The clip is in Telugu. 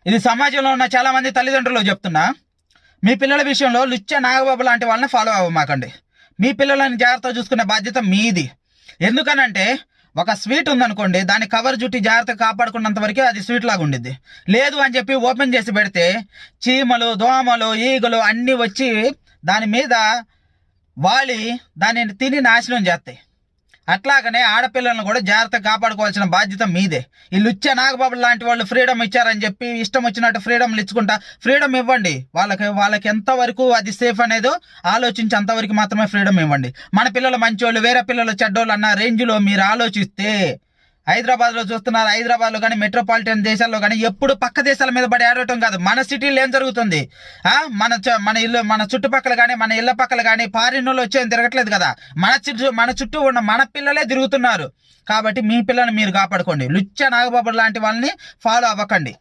ఇది సమాజంలో ఉన్న చాలా మంది తల్లిదండ్రులు చెప్తున్నా. మీ పిల్లల విషయంలో లుచ్చ నాగబాబు లాంటి వాళ్ళని ఫాలో అవ్వమాకండి. మీ పిల్లలని జాగ్రత్తగా చూసుకునే బాధ్యత మీది. ఎందుకనంటే ఒక స్వీట్ ఉందనుకోండి, దాన్ని కవర్ చుట్టి జాగ్రత్తగా కాపాడుకున్నంత వరకే అది స్వీట్ లాగా ఉండిద్ది. లేదు అని చెప్పి ఓపెన్ చేసి పెడితే చీమలు, దోమలు, ఈగలు అన్నీ వచ్చి దాని మీద వాలి దానిని తిని నాశనం చేస్తాయి. అట్లాగనే ఆడపిల్లలను కూడా జాగ్రత్తగా కాపాడుకోవాల్సిన బాధ్యత మీదే. ఈ లుచ్చ నాగబాబు లాంటి వాళ్ళు ఫ్రీడమ్ ఇచ్చారని చెప్పి ఇష్టం వచ్చినట్టు ఫ్రీడమ్లు ఇచ్చుకుంటా, ఫ్రీడమ్ ఇవ్వండి. వాళ్ళకి ఎంతవరకు అది సేఫ్ అనేదో ఆలోచించి అంతవరకు మాత్రమే ఫ్రీడమ్ ఇవ్వండి. మన పిల్లలు మంచోళ్ళు, వేరే పిల్లలు చెడ్డోళ్ళు అన్న రేంజ్లో మీరు ఆలోచిస్తే హైదరాబాద్లో చూస్తున్నారు. హైదరాబాద్లో కానీ మెట్రోపాలిటన్ దేశాల్లో కానీ ఎప్పుడు పక్క దేశాల మీద పడి ఆడటం కాదు, మన సిటీలో ఏం జరుగుతుంది, మన ఇల్లు, మన చుట్టుపక్కల కానీ మన ఇళ్ళ పక్కల కానీ ఫారిన్లో వచ్చేది తిరగట్లేదు కదా, మన చుట్టూ ఉన్న మన పిల్లలే తిరుగుతున్నారు. కాబట్టి మీ పిల్లల్ని మీరు కాపాడుకోండి. లుచ్చ నాగబాబు లాంటి వాళ్ళని ఫాలో అవ్వకండి.